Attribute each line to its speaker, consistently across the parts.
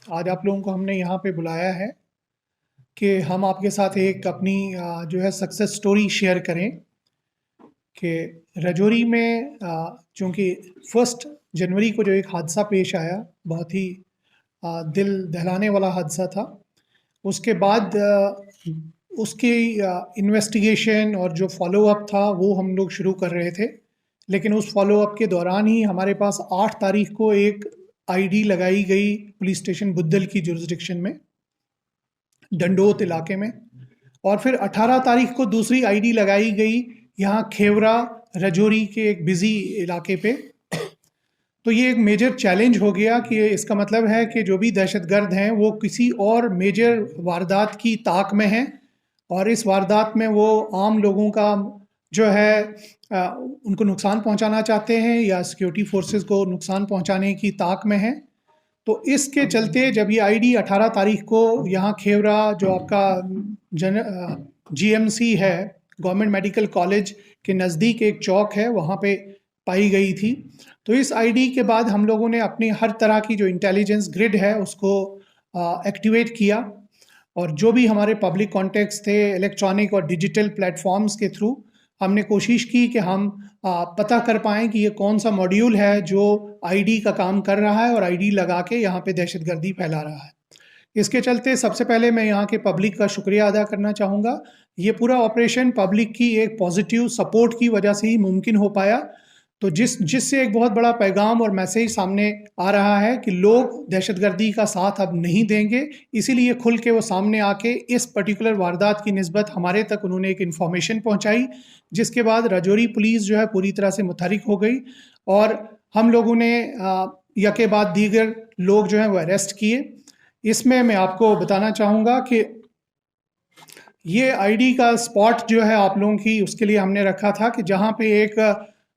Speaker 1: आज आप लोगों को हमने यहाँ पे बुलाया है कि हम आपके साथ एक अपनी जो है सक्सेस स्टोरी शेयर करें कि रजौरी में चूँकि 1 जनवरी को जो एक हादसा पेश आया, बहुत ही दिल दहलाने वाला हादसा था। उसके बाद उसकी इन्वेस्टिगेशन और जो फ़ॉलो अप था वो हम लोग शुरू कर रहे थे। लेकिन उस फ़ॉलो अप के दौरान ही हमारे पास 8 तारीख को एक आईडी लगाई गई पुलिस स्टेशन बुद्धल की जुरिस्डिक्शन में, डंडोत इलाके में। और फिर 18 तारीख को दूसरी आईडी लगाई गई यहाँ खेवरा रजौरी के एक बिजी इलाके पे। तो ये एक मेजर चैलेंज हो गया कि इसका मतलब है कि जो भी दहशतगर्द हैं वो किसी और मेजर वारदात की ताक में हैं और इस वारदात में वो आम लोगों का जो है उनको नुकसान पहुंचाना चाहते हैं या सिक्योरिटी फोर्सेस को नुकसान पहुंचाने की ताक में हैं। तो इसके चलते जब ये आईडी 18 तारीख को यहाँ खेवरा जो आपका जीएमसी है, गवर्नमेंट मेडिकल कॉलेज के नज़दीक एक चौक है, वहाँ पे पाई गई थी। तो इस आईडी के बाद हम लोगों ने अपनी हर तरह की जो इंटेलिजेंस ग्रिड है उसको एक्टिवेट किया और जो भी हमारे पब्लिक कॉन्टेक्ट्स थे इलेक्ट्रॉनिक और डिजिटल प्लेटफॉर्म्स के थ्रू हमने कोशिश की कि हम पता कर पाएँ कि ये कौन सा मॉड्यूल है जो आईडी का काम कर रहा है और आईडी लगा के यहाँ पे दहशतगर्दी फैला रहा है। इसके चलते सबसे पहले मैं यहाँ के पब्लिक का शुक्रिया अदा करना चाहूँगा। ये पूरा ऑपरेशन पब्लिक की एक पॉजिटिव सपोर्ट की वजह से ही मुमकिन हो पाया। तो जिससे एक बहुत बड़ा पैगाम और मैसेज सामने आ रहा है कि लोग दहशतगर्दी का साथ अब नहीं देंगे, इसीलिए खुल के वो सामने आके इस पर्टिकुलर वारदात की निस्बत हमारे तक उन्होंने एक इन्फॉर्मेशन पहुंचाई, जिसके बाद रजौरी पुलिस जो है पूरी तरह से मुतहरिक हो गई और हम लोगों ने यके बाद दीगर लोग जो हैं वो अरेस्ट किए। इसमें मैं आपको बताना चाहूँगा कि ये आईडी का स्पॉट जो है आप लोगों की उसके लिए हमने रखा था कि जहाँ पे एक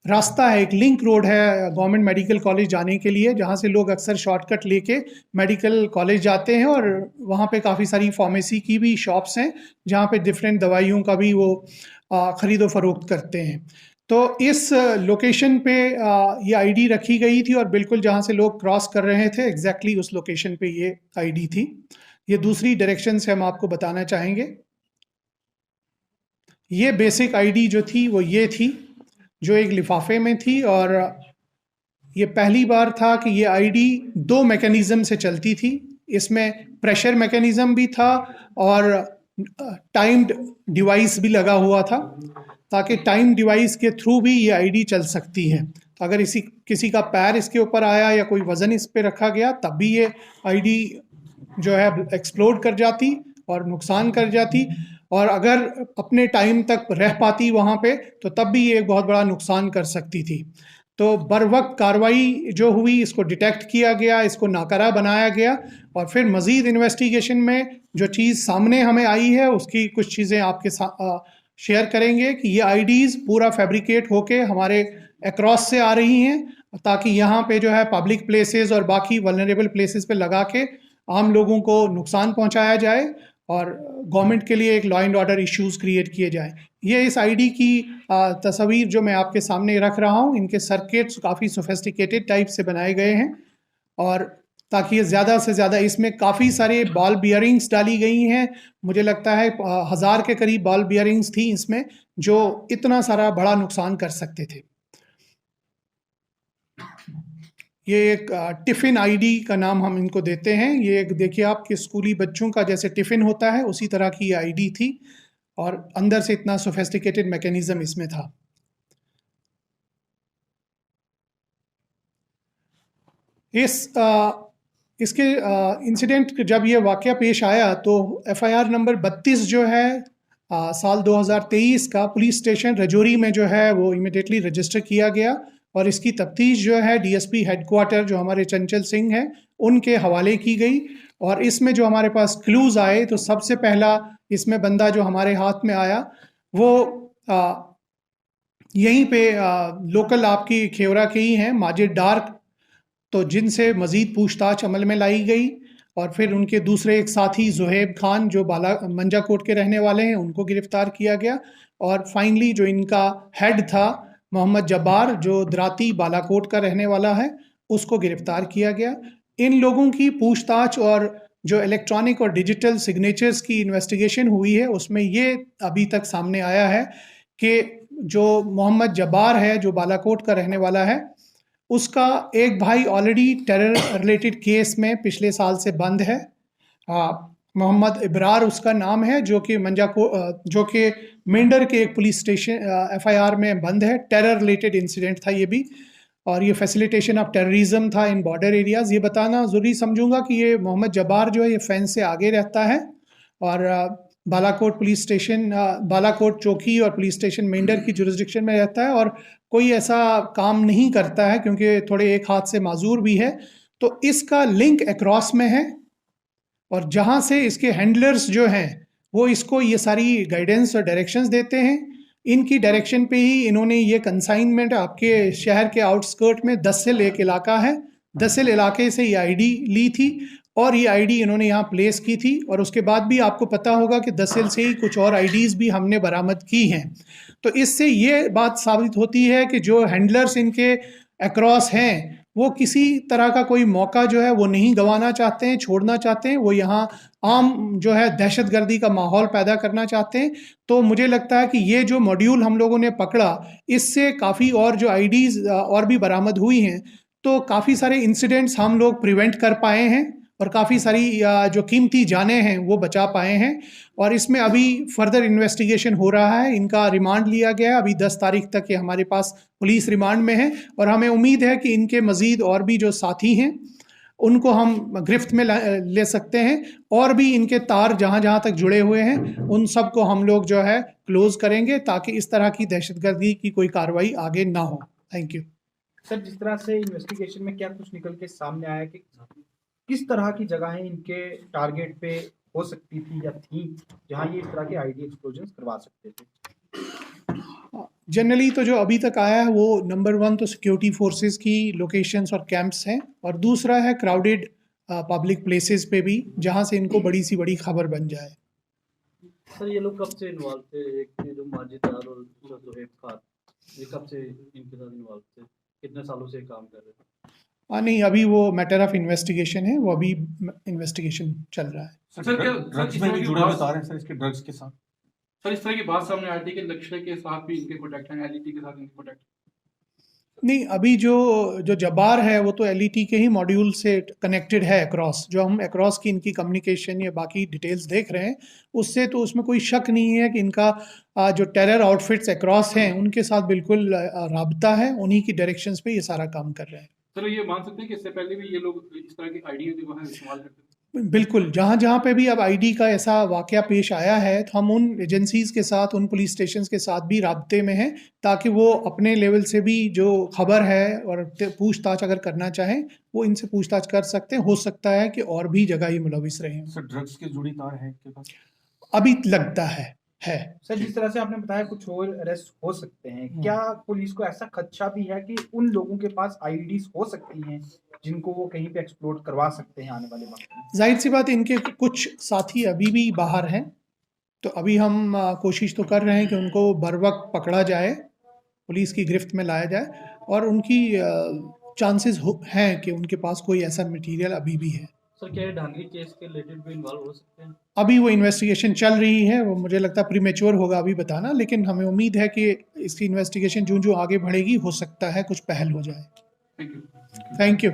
Speaker 1: रास्ता है, एक लिंक रोड है गवर्नमेंट मेडिकल कॉलेज जाने के लिए, जहाँ से लोग अक्सर शॉर्टकट लेके मेडिकल कॉलेज जाते हैं और वहाँ पे काफ़ी सारी फार्मेसी की भी शॉप्स हैं जहाँ पे डिफरेंट दवाइयों का भी वो ख़रीदो फरोख्त करते हैं। तो इस लोकेशन पे ये आईडी रखी गई थी और बिल्कुल जहाँ से लोग क्रॉस कर रहे थे एग्जैक्टली उस लोकेशन पे ये आईडी थी। ये दूसरी डायरेक्शन से हम आपको बताना चाहेंगे। ये बेसिक आईडी जो थी वो ये थी, जो एक लिफाफे में थी और ये पहली बार था कि ये आईडी 2 मैकेनिज्म से चलती थी। इसमें प्रेशर मैकेनिज्म भी था और टाइम्ड डिवाइस भी लगा हुआ था, ताकि टाइम डिवाइस के थ्रू भी ये आईडी चल सकती है। तो अगर किसी का पैर इसके ऊपर आया या कोई वज़न इस पे रखा गया तब भी ये आईडी जो है एक्सप्लोड कर जाती और नुकसान कर जाती, और अगर अपने टाइम तक रह पाती वहाँ पे तो तब भी ये एक बहुत बड़ा नुकसान कर सकती थी। तो बर वक्त कार्रवाई जो हुई, इसको डिटेक्ट किया गया, इसको नाकारा बनाया गया और फिर मज़ीद इन्वेस्टिगेशन में जो चीज़ सामने हमें आई है उसकी कुछ चीज़ें आपके साथ शेयर करेंगे कि ये आईडीज़ पूरा फैब्रिकेट होके हमारे अक्रॉस से आ रही हैं, ताकि यहाँ पे जो है पब्लिक प्लेसेस और बाकी वल्नरेबल प्लेसेस पे लगा के आम लोगों को नुकसान पहुँचाया जाए और गवर्नमेंट के लिए एक law and order issues create किए जाएं। ये इस आईडी की तस्वीर जो मैं आपके सामने रख रहा हूँ, इनके सर्किट्स काफ़ी सोफिस्टिकेटेड टाइप से बनाए गए हैं और ताकि ये ज़्यादा से ज़्यादा, इसमें काफ़ी सारे बॉल बियरिंग्स डाली गई हैं। मुझे लगता है 1000 के करीब बॉल बियरिंग्स थी इसमें, जो इतना सारा बड़ा नुकसान कर सकते थे। ये एक टिफ़िन आईडी का नाम हम इनको देते हैं। ये एक देखिए आपके स्कूली बच्चों का जैसे टिफ़िन होता है उसी तरह की आईडी थी और अंदर से इतना सोफिस्टिकेटेड मैकेनिज्म इसमें था। इसके इंसिडेंट जब ये वाक़या पेश आया तो एफआईआर नंबर 32 जो है साल 2023 का पुलिस स्टेशन रजौरी में जो है वो इमीडिएटली रजिस्टर किया गया और इसकी तफ्तीश जो है डीएसपी हेडक्वार्टर जो हमारे चंचल सिंह हैं उनके हवाले की गई। और इसमें जो हमारे पास क्लूज़ आए तो सबसे पहला इसमें बंदा जो हमारे हाथ में आया वो यहीं पे लोकल आपकी खेवरा के ही हैं, माजिद डार्क, तो जिनसे मज़ीद पूछताछ अमल में लाई गई और फिर उनके दूसरे एक साथी ज़ुहैब खान जो मंजाकोट के रहने वाले हैं उनको गिरफ़्तार किया गया और फाइनली जो इनका हेड था मोहम्मद जब्बार जो द्राती बालाकोट का रहने वाला है उसको गिरफ़्तार किया गया। इन लोगों की पूछताछ और जो इलेक्ट्रॉनिक और डिजिटल सिग्नेचर्स की इन्वेस्टिगेशन हुई है उसमें ये अभी तक सामने आया है कि जो मोहम्मद जब्बार है, जो बालाकोट का रहने वाला है, उसका एक भाई ऑलरेडी टेरर रिलेटेड केस में पिछले साल से बंद है। मोहम्मद इब्रार उसका नाम है, जो कि जो कि मेंढर के एक पुलिस स्टेशन एफआईआर में बंद है। टेरर रिलेटेड इंसिडेंट था ये भी, और ये फैसिलिटेशन ऑफ टेररिज्म था इन बॉर्डर एरियाज। ये बताना ज़रूरी समझूंगा कि ये मोहम्मद जब्बार जो है ये फेंस से आगे रहता है और बालाकोट पुलिस स्टेशन, बालाकोट चौकी और पुलिस स्टेशन मेंढर की जुरिस्डिक्शन में रहता है और कोई ऐसा काम नहीं करता है क्योंकि थोड़े एक हाथ से माजूर भी है। तो इसका लिंक अक्रॉस में है और जहाँ से इसके हैंडलर्स जो हैं वो इसको ये सारी गाइडेंस और डायरेक्शंस देते हैं, इनकी डायरेक्शन पे ही इन्होंने ये कंसाइनमेंट आपके शहर के आउटस्कर्ट में दसिल एक इलाका है, दसिल इलाके से ये आईडी ली थी और ये आईडी इन्होंने यहाँ प्लेस की थी। और उसके बाद भी आपको पता होगा कि दसिल से ही कुछ और आईडीज़ भी हमने बरामद की हैं। तो इससे ये बात साबित होती है कि जो हैंडलर्स इनके अक्रॉस हैं वो किसी तरह का कोई मौका जो है वो नहीं गंवाना चाहते हैं, छोड़ना चाहते हैं। वो यहाँ आम जो है दहशतगर्दी का माहौल पैदा करना चाहते हैं। तो मुझे लगता है कि ये जो मॉड्यूल हम लोगों ने पकड़ा, इससे काफ़ी और जो आईडीज़ और भी बरामद हुई हैं, तो काफ़ी सारे इंसिडेंट्स हम लोग प्रिवेंट कर पाए हैं और काफ़ी सारी जो कीमती जानें हैं वो बचा पाए हैं। और इसमें अभी फर्दर इन्वेस्टिगेशन हो रहा है, इनका रिमांड लिया गया है, अभी 10 तारीख तक ये हमारे पास पुलिस रिमांड में है और हमें उम्मीद है कि इनके मज़ीद और भी जो साथी हैं उनको हम गिरफ्त में ले सकते हैं और भी इनके तार जहाँ जहाँ तक जुड़े हुए हैं उन सब को हम लोग जो है क्लोज करेंगे ताकि इस तरह की दहशतगर्दी की कोई कार्रवाई आगे ना हो। Thank you
Speaker 2: sir. जिस तरह से इन्वेस्टिगेशन में क्या कुछ निकल के सामने आया कि किस तरह की जगहें इनके टारगेट पे हो सकती थी या थी जहां ये इस तरह के आईडी एक्सप्लोजन करवा सकते थे?
Speaker 1: जनरली तो जो अभी तक आया है वो नंबर 1 तो सिक्योरिटी फोर्सेस की लोकेशंस और कैंप्स हैं और दूसरा है क्राउडेड पब्लिक प्लेसेस पे भी जहां से इनको बड़ी सी बड़ी खबर बन जाए।
Speaker 3: सर ये लोग कब से इन्वॉल्व थे? एक जो माजिद यार और जोहेब खान, ये कब से इनके साथ इन्वॉल्व थे? कितने सालों से काम कर रहे थे?
Speaker 1: नहीं, अभी वो मैटर ऑफ इन्वेस्टिगेशन है, वो अभी इन्वेस्टिगेशन चल रहा है।
Speaker 4: सर क्या ड्रग्स में भी जुड़े हुए तार हैं सर, इसके ड्रग्स के साथ?
Speaker 5: सर इस तरह की बात सामने आई थी कि लक्ष्य के साथ भी इनके कॉन्टैक्ट हैं, एलईटी के साथ इनके कॉन्टैक्ट।
Speaker 1: नहीं, अभी जो जब्बार है वो तो एलईटी के ही मॉड्यूल से कनेक्टेड है अक्रॉस। जो हम अक्रॉस की इनकी कम्युनिकेशन या बाकी डिटेल्स देख रहे हैं उससे तो उसमें कोई शक नहीं है कि इनका जो टेरर आउटफिट्स अक्रॉस हैं उनके साथ बिल्कुल राबता है, उन्हीं की डायरेक्शंस पे ये सारा काम कर रहे हैं।
Speaker 5: सर ये मान सकते हैं कि इससे पहले भी ये लोग इस तरह की आइडिया जो है इस्तेमाल करते थे?
Speaker 1: बिल्कुल, जहाँ जहाँ पे भी अब आईडी का ऐसा वाकया पेश आया है तो हम उन एजेंसीज़ के साथ, उन पुलिस स्टेशंस के साथ भी राब्ते में हैं ताकि वो अपने लेवल से भी जो खबर है और पूछताछ अगर करना चाहें वो इनसे पूछताछ कर सकते हैं। हो सकता है कि और भी जगह ये मुलविस रहे हैं।
Speaker 4: सर ड्रग्स के जुड़ी तार हैं इनके पास?
Speaker 1: अभी लगता है।
Speaker 2: सर जिस तरह से आपने बताया कुछ और अरेस्ट हो सकते हैं, क्या पुलिस को ऐसा खदशा भी है कि उन लोगों के पास आईडीज हो सकती हैं जिनको वो कहीं पे एक्सप्लोर करवा सकते हैं आने वाले वक्त में?
Speaker 1: जाहिर सी बात, इनके कुछ साथी अभी भी बाहर हैं, तो अभी हम कोशिश तो कर रहे हैं कि उनको बर वक्त पकड़ा जाए, पुलिस की गिरफ्त में लाया जाए और उनकी चांसेस हैं कि उनके पास कोई ऐसा मटेरियल अभी भी है।
Speaker 3: सर क्या ये धांधली केस के रिलेटेड भी इन्वॉल्व हो सकते हैं?
Speaker 1: अभी वो इन्वेस्टिगेशन चल रही है, वो मुझे लगता है प्रीमेच्योर होगा अभी बताना, लेकिन हमें उम्मीद है कि इसकी इन्वेस्टिगेशन जो आगे बढ़ेगी हो सकता है कुछ पहल हो जाए।
Speaker 5: Thank you.
Speaker 1: Thank you.